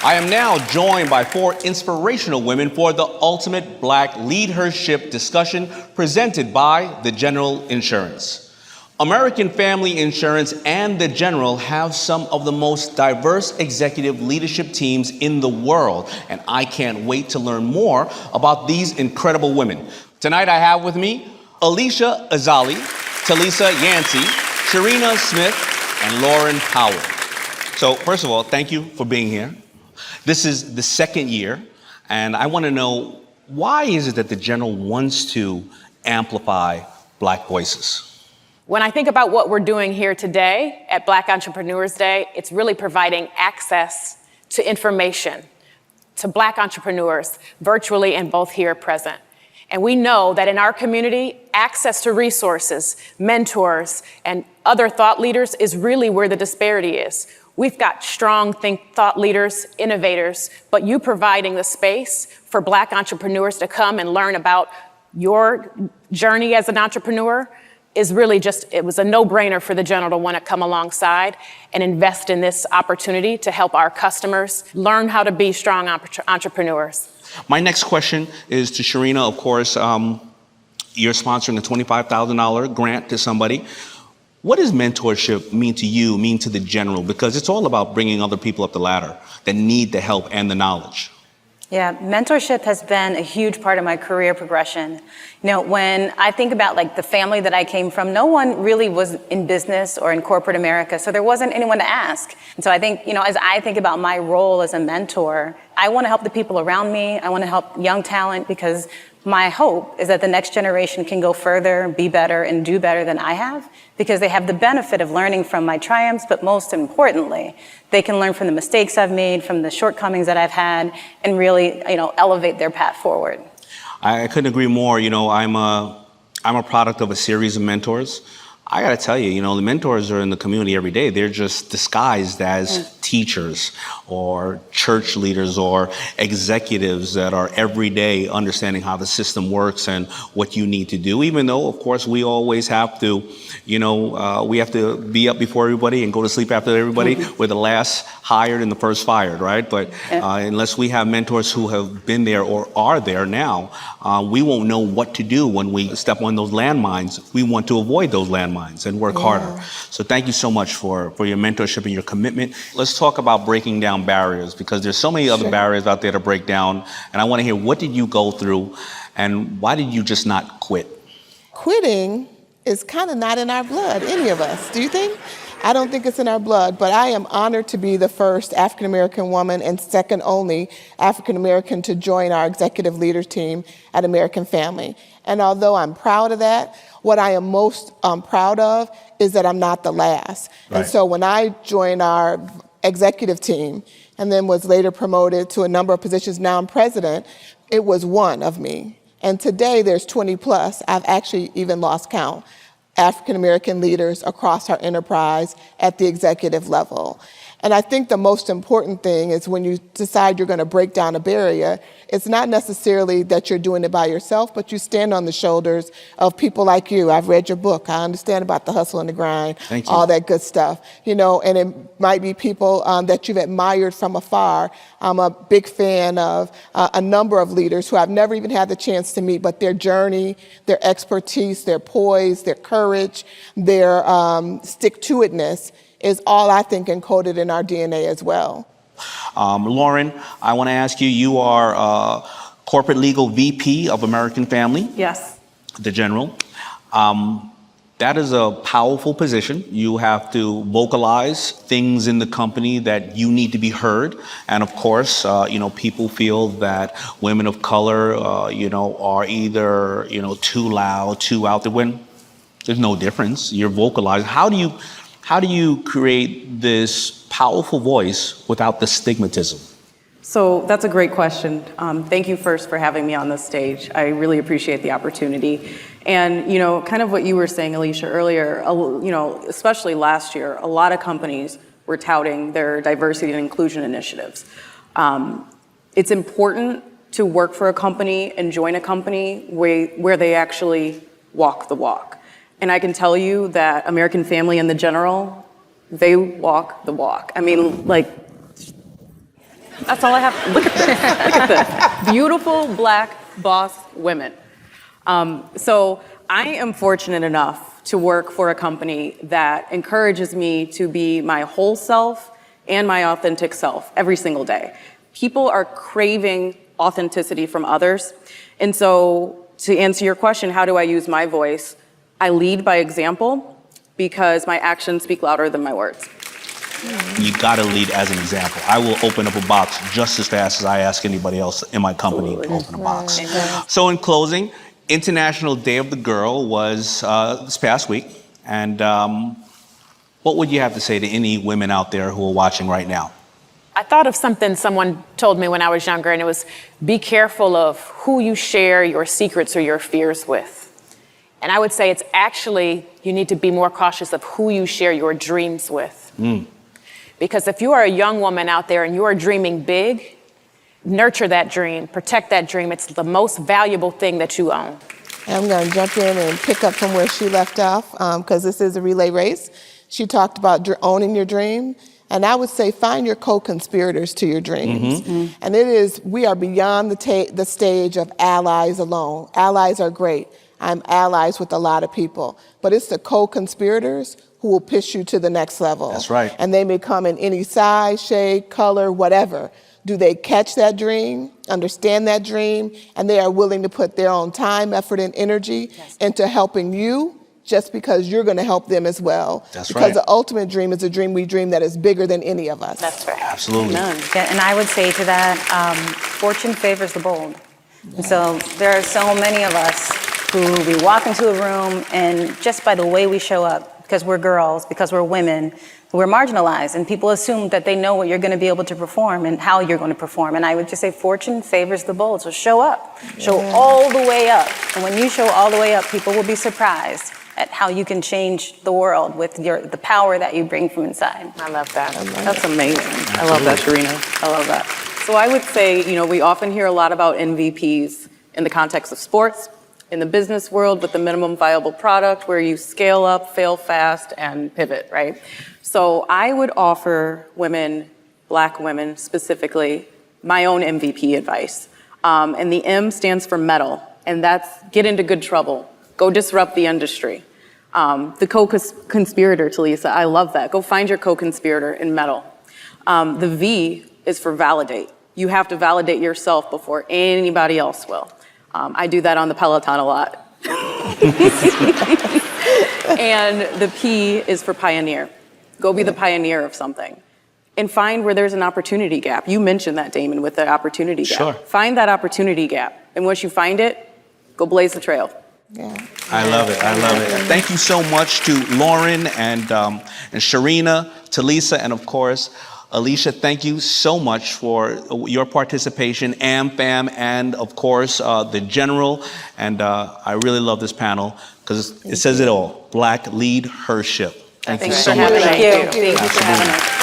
I am now joined by 4 inspirational women for the ultimate Black LeadHERship discussion presented by The General Insurance. American Family Insurance and The General have some of the most diverse executive leadership teams in the world, and I can't wait to learn more about these incredible women. Tonight I have with me Alicia Azali, Talisa Yancey, Sharina Smith, and Lauren Powell. So first of all, thank you for being here. This is the second year, and I want to know, why is it that The General wants to amplify Black voices? When I think about what we're doing here today at Black Entrepreneurs Day, it's really providing access to information to Black entrepreneurs, virtually and both here present. And we know that in our community, access to resources, mentors, and other thought leaders is really where the disparity is. We've got strong thought leaders, innovators, but you providing the space for Black entrepreneurs to come and learn about your journey as an entrepreneur is really it was a no-brainer for The General to want to come alongside and invest in this opportunity to help our customers learn how to be strong entrepreneurs. My next question is to Sharina. Of course, you're sponsoring a $25,000 grant to somebody. What does mentorship mean to you, mean to The General? Because it's all about bringing other people up the ladder that need the help and the knowledge. Yeah, mentorship has been a huge part of my career progression. You know, when I think about like the family that I came from, no one really was in business or in corporate America, so there wasn't anyone to ask. And so I think, you know, as I think about my role as a mentor, I want to help the people around me. I want to help young talent, because my hope is that the next generation can go further, be better, and do better than I have, because they have the benefit of learning from my triumphs, but most importantly, they can learn from the mistakes I've made, from the shortcomings that I've had, and really, you know, elevate their path forward. I couldn't agree more. You know, I'm a product of a series of mentors. I got to tell you, you know, the mentors are in the community every day. They're just disguised as teachers or church leaders or executives that are every day understanding how the system works and what you need to do, even though, of course, we always have to, you know, we have to be up before everybody and go to sleep after everybody. We're the last hired and the first fired, right? But unless we have mentors who have been there or are there now, we won't know what to do when we step on those landmines. We want to avoid those landmines and work harder. So thank you so much for your mentorship and your commitment. Let's talk about breaking down barriers, because there's so many other barriers out there to break down. And I want to hear, what did you go through and why did you just not quit? Quitting is kind of not in our blood, any of us. Do you think? I don't think it's in our blood, but I am honored to be the first African-American woman and second only African-American to join our executive leaders team at American Family. And although I'm proud of that, what I am most proud of is that I'm not the last. Right. And so when I joined our executive team and then was later promoted to a number of positions, now I'm president, it was one of me. And today there's 20 plus. I've actually even lost count. African-American leaders across our enterprise at the executive level. And I think the most important thing is when you decide you're going to break down a barrier, it's not necessarily that you're doing it by yourself, but you stand on the shoulders of people like you. I've read your book. I understand about the hustle and the grind, all that good stuff. You know, and it might be people that you've admired from afar. I'm a big fan of a number of leaders who I've never even had the chance to meet, but their journey, their expertise, their poise, their courage, their stick-to-itness is all, I think, encoded in our DNA as well. Lauren, I want to ask you, you are Corporate Legal VP of American Family. Yes. The General. That is a powerful position. You have to vocalize things in the company that you need to be heard. And of course, you know, people feel that women of color, you know, are either, you know, too loud, too out there, when there's no difference. You're vocalizing. How do you create this powerful voice without the stigmatism? So that's a great question. Thank you first for having me on this stage. I really appreciate the opportunity. And, you know, kind of what you were saying, Alicia, earlier, you know, especially last year, a lot of companies were touting their diversity and inclusion initiatives. It's important to work for a company and join a company where they actually walk the walk. And I can tell you that American Family and The General, they walk the walk. I mean, like, That's all I have. Look at this. Look at this. Beautiful black boss women. So I am fortunate enough to work for a company that encourages me to be my whole self and my authentic self every single day. People are craving authenticity from others. And so to answer your question, how do I use my voice? I lead by example because my actions speak louder than my words. You gotta lead as an example. I will open up a box just as fast as I ask anybody else in my company to open a box. So in closing, International Day of the Girl was this past week. And what would you have to say to any women out there who are watching right now? I thought of something someone told me when I was younger, and it was, be careful of who you share your secrets or your fears with. And I would say it's actually, you need to be more cautious of who you share your dreams with. Because if you are a young woman out there and you are dreaming big, nurture that dream, protect that dream. It's the most valuable thing that you own. I'm going to jump in and pick up from where she left off, because this is a relay race. She talked about owning your dream. And I would say find your co-conspirators to your dreams. And it is, we are beyond the stage of allies alone. Allies are great. I'm allies with a lot of people. But it's the co-conspirators who will push you to the next level. That's right. And they may come in any size, shade, color, whatever. Do they catch that dream, understand that dream, and they are willing to put their own time, effort, and energy into helping you just because you're going to help them as well. That's because right. the ultimate dream is a dream we dream that is bigger than any of us. That's right. Absolutely. Yeah, and I would say to that, fortune favors the bold. And so there are so many of us who we walk into a room and just by the way we show up, because we're girls, because we're women, we're marginalized, and people assume that they know what you're going to be able to perform and how you're going to perform. And I would just say fortune favors the bold. So show up. Show all the way up. And when you show all the way up, people will be surprised at how you can change the world with the power that you bring from inside. I love that. That's amazing. I love that, Sharina. I love that. So I would say, we often hear a lot about MVPs in the context of sports, in the business world with the minimum viable product where you scale up, fail fast, and pivot, right? So I would offer women, Black women specifically, my own MVP advice. And the M stands for metal, and that's get into good trouble. Go disrupt the industry. The co-conspirator, Talisa, I love that. Go find your co-conspirator in metal. The V is for validate. You have to validate yourself before anybody else will. I do that on the Peloton a lot. And the P is for pioneer. Go be the pioneer of something. And find where there's an opportunity gap. You mentioned that, Damon, with the opportunity gap. Sure. Find that opportunity gap. And once you find it, go blaze the trail. Yeah. I love it. I love it. Thank you so much to Lauren and Sharina, Talisa, and of course, Alicia. Thank you so much for your participation, AmFam, and of course, the General. And I really love this panel because it says it all. Black LeadHERship. Thank you so much. Thank you. Thank you for having us.